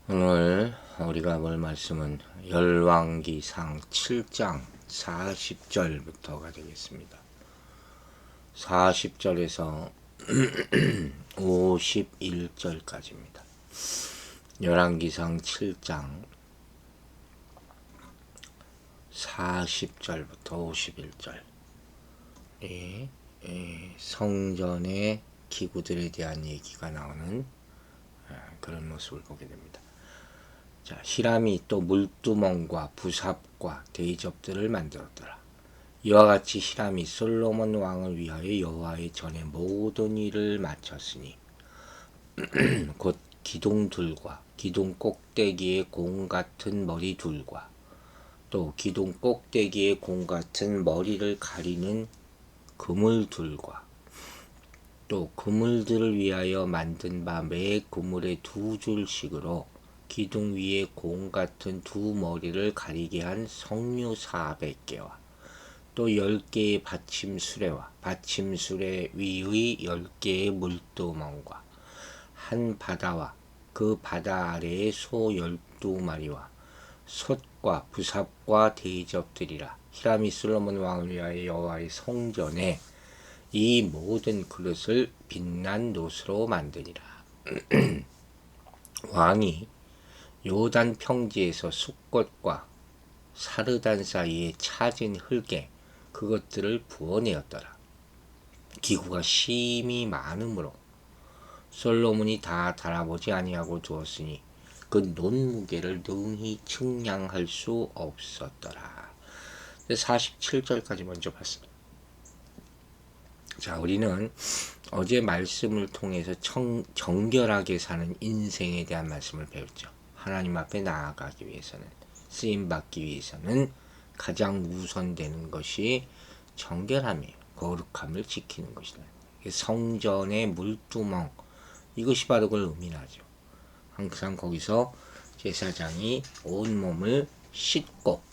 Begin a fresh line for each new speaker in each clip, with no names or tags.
오늘 우리가 볼 말씀은 열왕기상 7장 40절부터가 되겠습니다. 40절에서 51절까지입니다. 열왕기상 7장 40절부터 51절. 성전의 기구들에 대한 얘기가 나오는 그런 모습을 보게 됩니다. 자, 히람이 또 물두멍과 부삽과 대접들을 만들었더라. 이와 같이 히람이 솔로몬 왕을 위하여 여호와의 전에 모든 일을 마쳤으니 곧 기둥들과 기둥 꼭대기의 공 같은 머리둘과 또 기둥 꼭대기의 공 같은 머리를 가리는 그물둘과 또 그물들을 위하여 만든 바 매 그물의 2줄씩으로 기둥 위에 공 같은 2머리를 가리게 한 석류 400개와 또 10개의 받침수레와 받침수레 위의 10개의 물두멍과 한 바다와 그 바다 아래의 소 12마리와 솥과 부삽과 대접들이라. 히람이 솔로몬 왕을 위하여 여호와의 성전에 이 모든 그릇을 빛난 놋으로 만드니라. 왕이 요단 평지에서 숫꽃과 사르단 사이에 차진 흙에 그것들을 부어내었더라. 기구가 심히 많으므로 솔로몬이 다 달아보지 아니하고 두었으니 그 논무게를 능히 측량할 수 없었더라. 47절까지 먼저 봤습니다. 자, 우리는 어제 말씀을 통해서 정결하게 사는 인생에 대한 말씀을 배웠죠. 하나님 앞에 나아가기 위해서는, 쓰임받기 위해서는 가장 우선되는 것이 정결함이에요. 거룩함을 지키는 것이다. 성전의 물두멍, 이것이 바로 그걸 의미하죠. 항상 거기서 제사장이 온몸을 씻고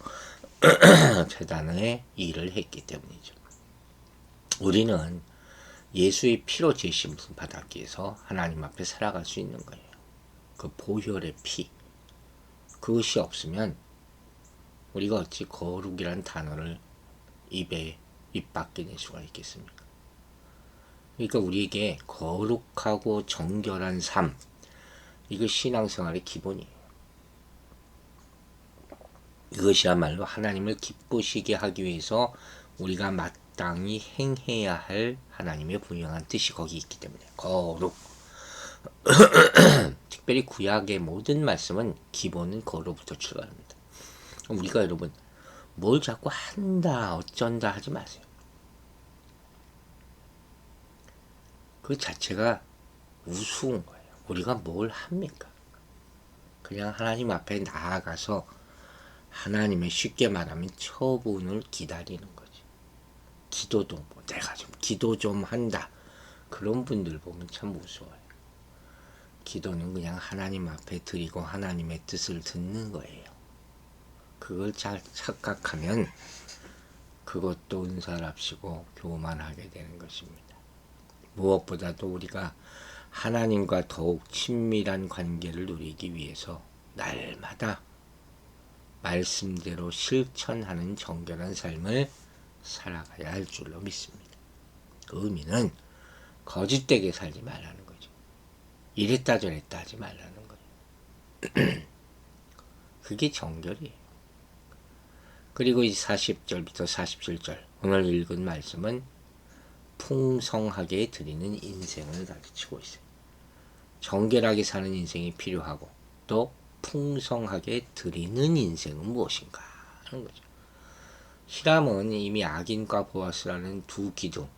제단의 일을 했기 때문이죠. 우리는 예수의 피로 제심을 받았기 위해서 하나님 앞에 살아갈 수 있는 거예요. 그 보혈의 피, 그것이 없으면 우리가 어찌 거룩이란 단어를 입 밖에 낼 수가 있겠습니까? 그러니까 우리에게 거룩하고 정결한 삶, 이거 신앙생활의 기본이에요. 이것이야말로 하나님을 기쁘시게 하기 위해서 우리가 마땅히 행해야 할 하나님의 분명한 뜻이 거기 있기 때문에 거룩. 특별히 구약의 모든 말씀은 기본은 거로부터 출발합니다. 우리가 여러분 뭘 자꾸 한다 어쩐다 하지 마세요. 그 자체가 우스운 거예요. 우리가 뭘 합니까? 그냥 하나님 앞에 나아가서 하나님의 쉽게 말하면 처분을 기다리는 거지. 기도도 뭐 내가 좀 기도 좀 한다. 그런 분들 보면 참 무서워요. 기도는 그냥 하나님 앞에 드리고 하나님의 뜻을 듣는 거예요. 그걸 잘 착각하면 그것도 은사랍시고 교만하게 되는 것입니다. 무엇보다도 우리가 하나님과 더욱 친밀한 관계를 누리기 위해서 날마다 말씀대로 실천하는 정결한 삶을 살아가야 할 줄로 믿습니다. 그 의미는 거짓되게 살지 말라는 거죠. 이랬다 저랬다 하지 말라는 거예요. 그게 정결이에요. 그리고 이 40절부터 47절 오늘 읽은 말씀은 풍성하게 드리는 인생을 가르치고 있어요. 정결하게 사는 인생이 필요하고 또 풍성하게 드리는 인생은 무엇인가 하는 거죠. 히람은 이미 악인과 보아스라는 두 기둥,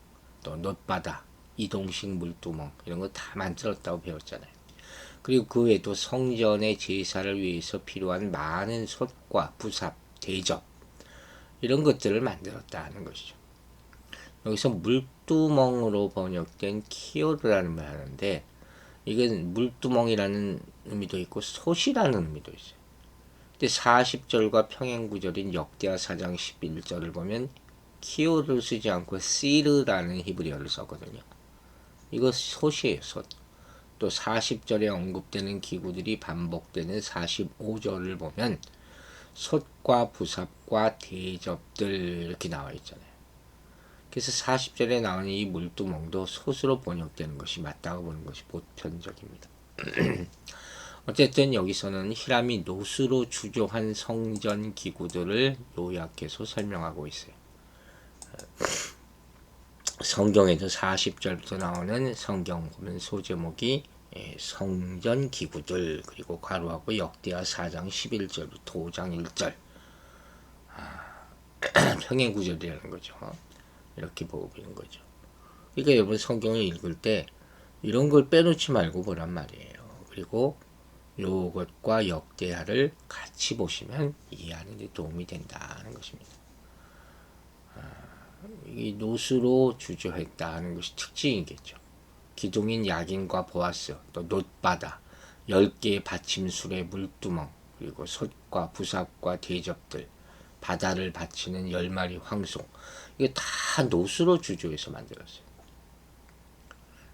또 놋바다, 이동식 물두멍 이런 거 다 만들었다고 배웠잖아요. 그리고 그 외에도 성전의 제사를 위해서 필요한 많은 솥과 부삽, 대접 이런 것들을 만들었다는 것이죠. 여기서 물두멍으로 번역된 키오르라는 말을 하는데 이건 물두멍이라는 의미도 있고 솥이라는 의미도 있어요. 근데 40절과 평행구절인 역대하 4장 11절을 보면 키오를 쓰지 않고 시르라는 히브리어를 썼거든요. 이거 솥이에요, 솥. 또 40절에 언급되는 기구들이 반복되는 45절을 보면 솥과 부삽과 대접들 이렇게 나와 있잖아요. 그래서 40절에 나오는 이 물두멍도 솥으로 번역되는 것이 맞다고 보는 것이 보편적입니다. 어쨌든 여기서는 히람이 노스로 주조한 성전 기구들을 요약해서 설명하고 있어요. 성경에도 40절부터 나오는 성경 보면 소제목이 성전 기구들, 그리고 괄호하고 역대하 4장 11절부터 5장 1절 평행 구절이라는 거죠. 이렇게 보고 있는 거죠. 그러니까 여러분 성경을 읽을 때 이런 걸 빼놓지 말고 보란 말이에요. 그리고 요것과 역대하를 같이 보시면 이해하는 데 도움이 된다는 것입니다. 이 노스로 주저했다는 것이 특징이겠죠. 기둥인 야긴과 보아스, 또 놋바다, 10개의 받침술의 물두멍, 그리고 솥과 부삽과 대접들, 바다를 받치는 10마리 황송, 이게 다 노스로 주조해서 만들었어요.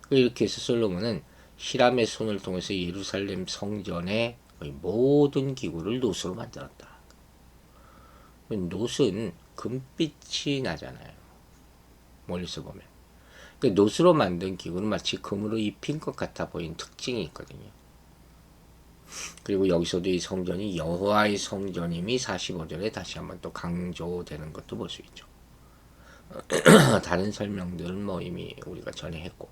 이렇게 해서 솔로몬은 히람의 손을 통해서 예루살렘 성전의 모든 기구를 노스로 만들었다. 노스는 금빛이 나잖아요. 멀리서 보면. 노스로 만든 기구는 마치 금으로 입힌 것 같아 보이는 특징이 있거든요. 그리고 여기서도 이 성전이 여호와의 성전임이 45절에 다시 한번 또 강조되는 것도 볼 수 있죠. 다른 설명들은 뭐 이미 우리가 전에 했고.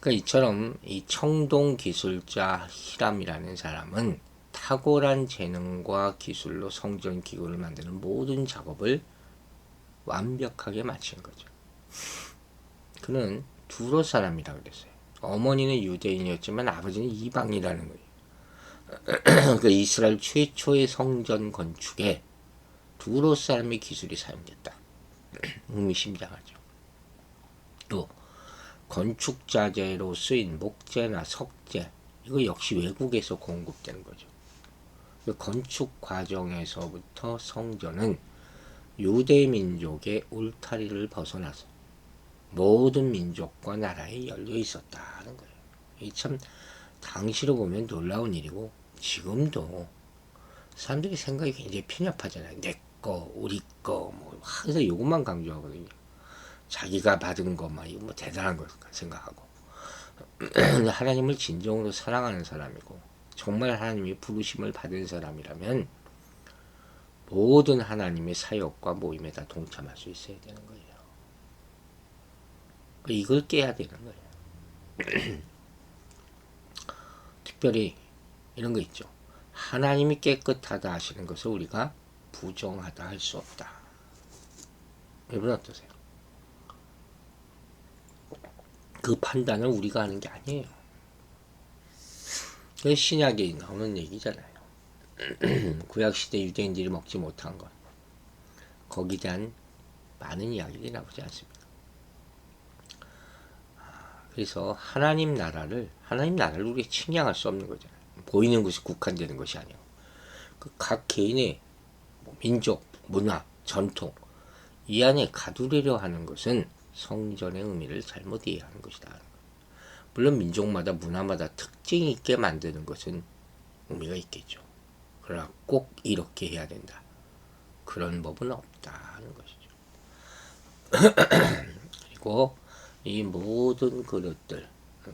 그러니까 이처럼 이 청동 기술자 히람이라는 사람은 탁월한 재능과 기술로 성전 기구를 만드는 모든 작업을 완벽하게 마친 거죠. 그는 두로 사람이라고 그랬어요. 어머니는 유대인이었지만 아버지는 이방이라는 거예요. 그 이스라엘 최초의 성전 건축에 두로 사람의 기술이 사용됐다. 의미심장하죠. 또 건축 자재로 쓰인 목재나 석재, 이거 역시 외국에서 공급되는 거죠. 그 건축 과정에서부터 성전은 유대 민족의 울타리를 벗어나서 모든 민족과 나라에 열려 있었다는 거예요. 이 참 당시로 보면 놀라운 일이고, 지금도 사람들이 생각이 굉장히 편협하잖아요. 내 거, 우리 거, 뭐 항상 이것만 강조하거든요. 자기가 받은 거, 막 이거 뭐 대단한 거 생각하고. 하나님을 진정으로 사랑하는 사람이고, 정말 하나님이 부르심을 받은 사람이라면 모든 하나님의 사역과 모임에 다 동참할 수 있어야 되는 거예요. 이걸 깨야 되는 거예요. 특별히 이런 거 있죠. 하나님이 깨끗하다 하시는 것을 우리가 부정하다 할 수 없다. 여러분 어떠세요? 그 판단은 우리가 하는 게 아니에요. 그 신약에 나오는 얘기잖아요. 구약시대 유대인들이 먹지 못한 것, 거기에 대한 많은 이야기들이 나오지 않습니다. 그래서 하나님 나라를 우리가 침략할 수 없는 거잖아요. 보이는 것이 국한되는 것이 아니고, 각 개인의 민족, 문화, 전통 이 안에 가두려고 하는 것은 성전의 의미를 잘못 이해하는 것이다. 물론 민족마다 문화마다 특징 있게 만드는 것은 의미가 있겠죠. 그러나 꼭 이렇게 해야 된다, 그런 법은 없다는 것이죠. 그리고 이 모든 그릇들,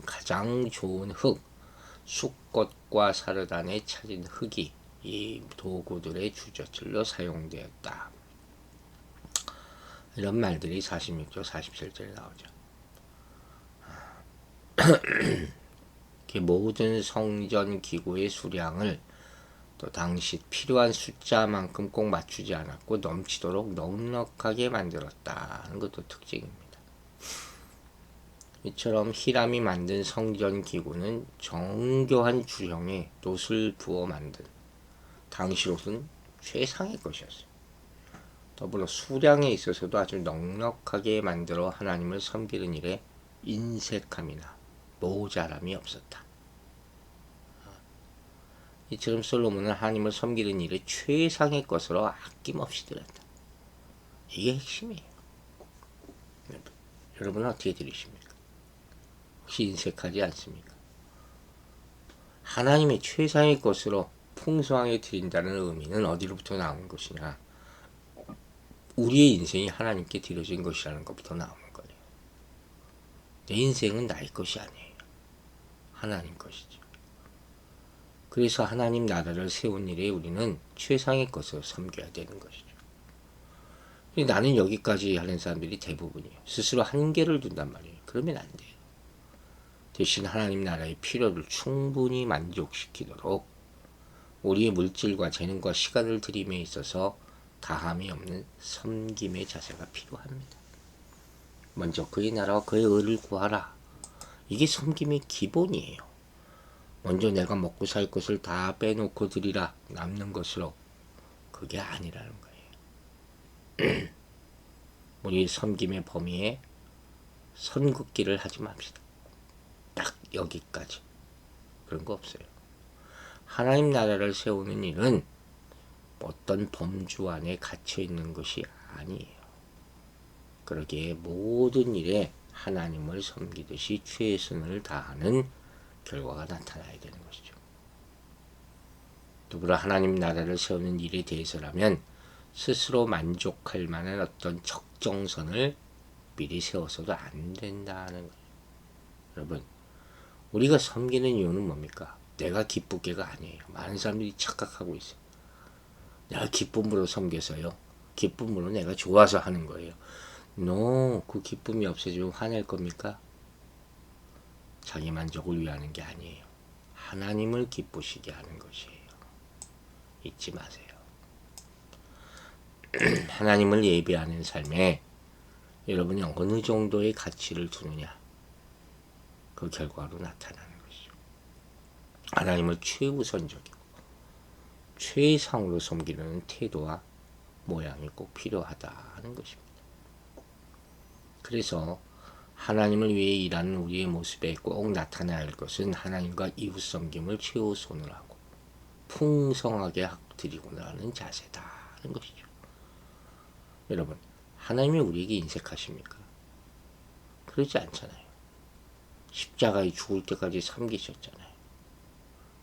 가장 좋은 흙, 숫꽃과 사르단에 차진 흙이 이 도구들의 주저틀로 사용되었다. 이런 말들이 46절, 47절에 나오죠. 모든 성전 기구의 수량을 또 당시 필요한 숫자만큼 꼭 맞추지 않았고 넘치도록 넉넉하게 만들었다는 것도 특징입니다. 이처럼 히람이 만든 성전 기구는 정교한 주형에 놋을 부어 만든 당시로서는 최상의 것이었어요. 더불어 수량에 있어서도 아주 넉넉하게 만들어 하나님을 섬기는 일에 인색함이나 모자람이 없었다. 이처럼 솔로몬은 하나님을 섬기는 일에 최상의 것으로 아낌없이 드렸다. 이게 핵심이에요. 여러분은 어떻게 들으십니까? 혹시 인색하지 않습니까? 하나님의 최상의 것으로 풍성하게 드린다는 의미는 어디로부터 나오는 것이냐? 우리의 인생이 하나님께 드려진 것이라는 것부터 나오는 거예요. 내 인생은 나의 것이 아니에요. 하나님 것이죠. 그래서 하나님 나라를 세운 일에 우리는 최상의 것을 섬겨야 되는 것이죠. 나는 여기까지 하는 사람들이 대부분이에요. 스스로 한계를 둔단 말이에요. 그러면 안 돼요. 대신 하나님 나라의 필요를 충분히 만족시키도록 우리의 물질과 재능과 시간을 들임에 있어서 다함이 없는 섬김의 자세가 필요합니다. 먼저 그의 나라와 그의 의를 구하라. 이게 섬김의 기본이에요. 먼저 내가 먹고 살 것을 다 빼놓고 드리라. 남는 것으로. 그게 아니라는 거예요. 우리 섬김의 범위에 선긋기를 하지 맙시다. 딱 여기까지. 그런 거 없어요. 하나님 나라를 세우는 일은 어떤 범주 안에 갇혀 있는 것이 아니에요. 그러기에 모든 일에 하나님을 섬기듯이 최선을 다하는 결과가 나타나야 되는 것이죠. 더불어 하나님 나라를 세우는 일에 대해서라면 스스로 만족할 만한 어떤 적정선을 미리 세워서도 안 된다는 거예요. 여러분, 우리가 섬기는 이유는 뭡니까? 내가 기쁘게가 아니에요. 많은 사람들이 착각하고 있어요. 내가 기쁨으로 섬겨서요. 기쁨으로 내가 좋아서 하는 거예요. No, 그 기쁨이 없어지면 화낼 겁니까? 자기 만족을 위하는 게 아니에요. 하나님을 기쁘시게 하는 것이에요. 잊지 마세요. 하나님을 예배하는 삶에 여러분이 어느 정도의 가치를 두느냐, 그 결과로 나타나는 것이죠. 하나님을 최우선적이고 최상으로 섬기는 태도와 모양이 꼭 필요하다는 것입니다. 그래서 하나님을 위해 일하는 우리의 모습에 꼭 나타나야 할 것은 하나님과 이웃 섬김을 최우선으로 하고 풍성하게 드리고 나가는 자세다는 것이죠. 여러분, 하나님이 우리에게 인색하십니까? 그러지 않잖아요. 십자가에 죽을 때까지 섬기셨잖아요.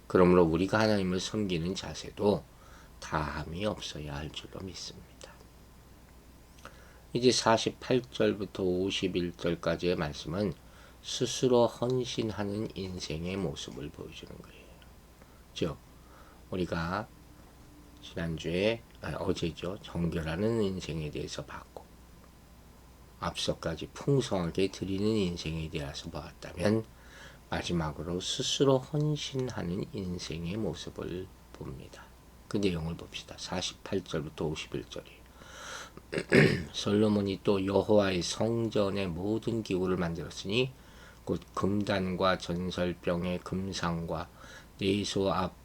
그러므로 우리가 하나님을 섬기는 자세도 다함이 없어야 할 줄로 믿습니다. 이제 48절부터 51절까지의 말씀은 스스로 헌신하는 인생의 모습을 보여주는 거예요. 즉, 우리가 지난주에 어제죠. 정결하는 인생에 대해서 봤고 앞서까지 풍성하게 드리는 인생에 대해서 보았다면 마지막으로 스스로 헌신하는 인생의 모습을 봅니다. 그 내용을 봅시다. 48절부터 51절이에요. 솔로몬이 또 여호와의 성전의 모든 기구를 만들었으니 곧 금단과 전설병의 금상과 내소 앞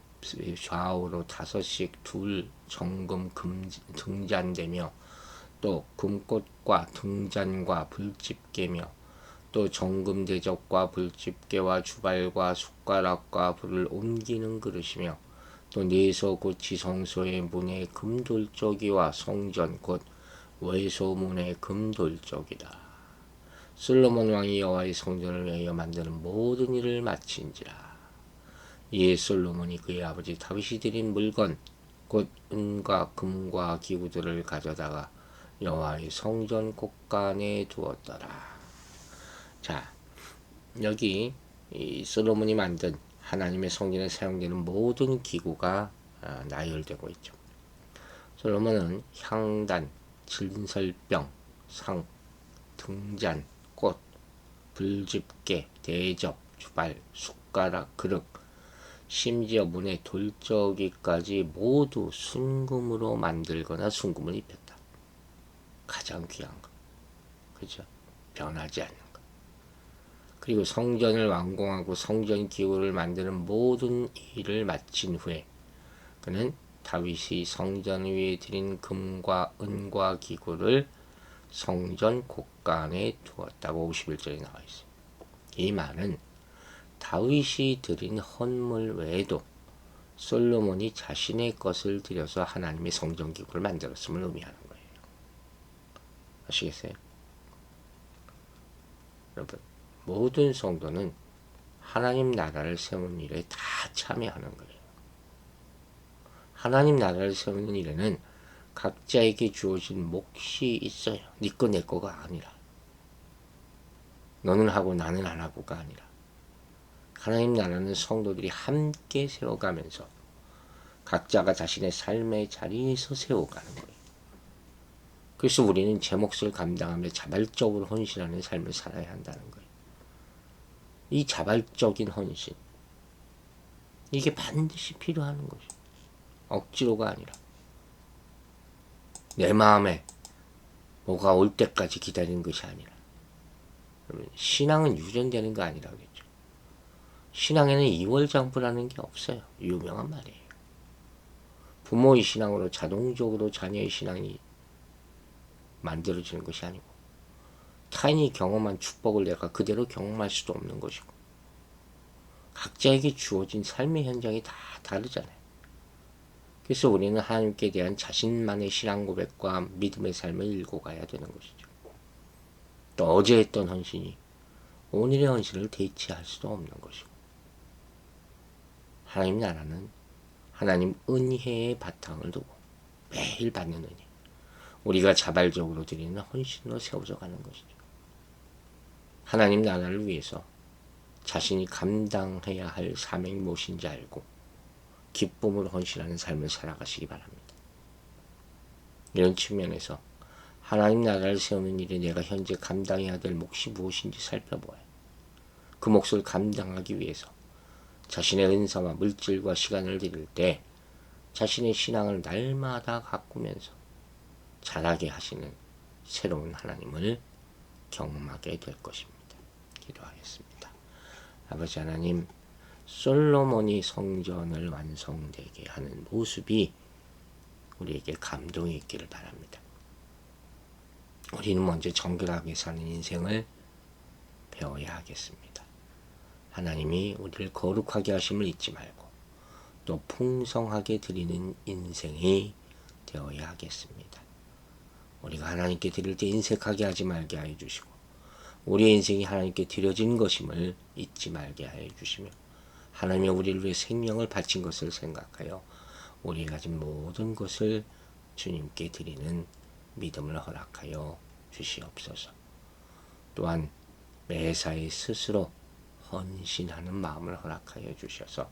좌우로 5씩 둘 정금 등잔대며 또 금꽃과 등잔과 불집게며 또 정금 대접과 불집게와 주발과 숟가락과 불을 옮기는 그릇이며 또 내소 곧 지성소의 문의 금돌적이와 성전 곧 외소문의 금돌적이다. 솔로몬 왕이 여호와의 성전을 위하여 만드는 모든 일을 마친지라. 이에 솔로몬이 그의 아버지 다윗이 드린 물건 곧 은과 금과 기구들을 가져다가 여호와의 성전 곳간에 두었더라. 자, 여기 이 솔로몬이 만든 하나님의 성전에 사용되는 모든 기구가 나열되고 있죠. 솔로몬은 향단, 진설병, 상, 등잔, 꽃, 불집게, 대접, 주발, 숟가락, 그릇, 심지어 문의 돌적이까지 모두 순금으로 만들거나 순금을 입혔다. 가장 귀한 것. 그죠? 변하지 않는 것. 그리고 성전을 완공하고 성전 기구를 만드는 모든 일을 마친 후에 그는 다윗이 성전 위에 드린 금과 은과 기구를 성전 곳간에 두었다고 51절에 나와 있어요. 이 말은 다윗이 드린 헌물 외에도 솔로몬이 자신의 것을 들여서 하나님의 성전 기구를 만들었음을 의미하는 거예요. 아시겠어요? 여러분, 모든 성도는 하나님 나라를 세우는 일에 다 참여하는 거예요. 하나님 나라를 세우는 일에는 각자에게 주어진 몫이 있어요. 네 거 내 거가 아니라. 너는 하고 나는 안 하고가 아니라. 하나님 나라는 성도들이 함께 세워가면서 각자가 자신의 삶의 자리에서 세워가는 거예요. 그래서 우리는 제 몫을 감당하며 자발적으로 헌신하는 삶을 살아야 한다는 거예요. 이 자발적인 헌신, 이게 반드시 필요한 것이에요. 억지로가 아니라. 내 마음에 뭐가 올 때까지 기다리는 것이 아니라. 신앙은 유전되는 거 아니라겠죠. 신앙에는 이월장부라는 게 없어요. 유명한 말이에요. 부모의 신앙으로 자동적으로 자녀의 신앙이 만들어지는 것이 아니고 타인이 경험한 축복을 내가 그대로 경험할 수도 없는 것이고 각자에게 주어진 삶의 현장이 다 다르잖아요. 그래서 우리는 하나님께 대한 자신만의 신앙 고백과 믿음의 삶을 읽고 가야 되는 것이죠. 또 어제 했던 헌신이 오늘의 헌신을 대체할 수도 없는 것이고 하나님 나라는 하나님 은혜의 바탕을 두고 매일 받는 은혜, 우리가 자발적으로 드리는 헌신으로 세워져 가는 것이죠. 하나님 나라를 위해서 자신이 감당해야 할 사명이 무엇인지 알고 기쁨으로 헌신하는 삶을 살아가시기 바랍니다. 이런 측면에서 하나님 나라를 세우는 일에 내가 현재 감당해야 될 몫이 무엇인지 살펴보아요. 그 몫을 감당하기 위해서 자신의 은사와 물질과 시간을 드릴 때 자신의 신앙을 날마다 가꾸면서 자라게 하시는 새로운 하나님을 경험하게 될 것입니다. 기도하겠습니다. 아버지 하나님, 솔로몬이 성전을 완성되게 하는 모습이 우리에게 감동이 있기를 바랍니다. 우리는 먼저 정결하게 사는 인생을 배워야 하겠습니다. 하나님이 우리를 거룩하게 하심을 잊지 말고 또 풍성하게 드리는 인생이 되어야 하겠습니다. 우리가 하나님께 드릴 때 인색하게 하지 말게 하여 주시고 우리의 인생이 하나님께 드려진 것임을 잊지 말게 하여 주시며 하나님이 우리를 위해 생명을 바친 것을 생각하여 우리가 가진 모든 것을 주님께 드리는 믿음을 허락하여 주시옵소서. 또한 매사에 스스로 헌신하는 마음을 허락하여 주셔서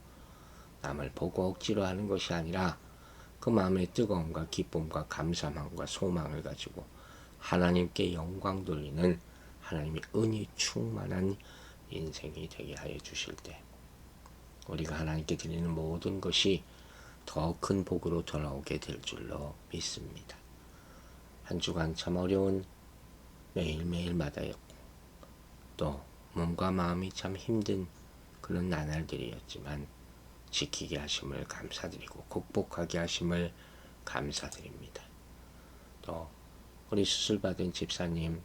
남을 보고 억지로 하는 것이 아니라 그 마음의 뜨거움과 기쁨과 감사함과 소망을 가지고 하나님께 영광 돌리는 하나님의 은이 충만한 인생이 되게 하여 주실 때 우리가 하나님께 드리는 모든 것이 더 큰 복으로 돌아오게 될 줄로 믿습니다. 한 주간 참 어려운 매일매일마다였고 또 몸과 마음이 참 힘든 그런 나날들이었지만 지키게 하심을 감사드리고 극복하게 하심을 감사드립니다. 또 우리 수술받은 집사님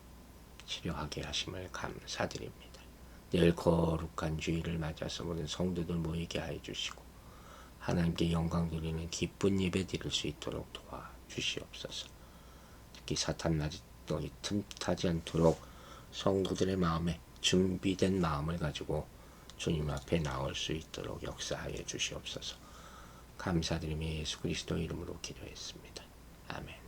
치료하게 하심을 감사드립니다. 내일 거룩한 주일을 맞아서 모든 성도들 모이게 하여 주시고 하나님께 영광 돌리는 기쁜 예배 드릴 수 있도록 도와주시옵소서. 특히 사탄나지 틈타지 않도록 성도들의 마음에 준비된 마음을 가지고 주님 앞에 나올 수 있도록 역사하여 주시옵소서. 감사드리며 예수 그리스도 이름으로 기도했습니다. 아멘.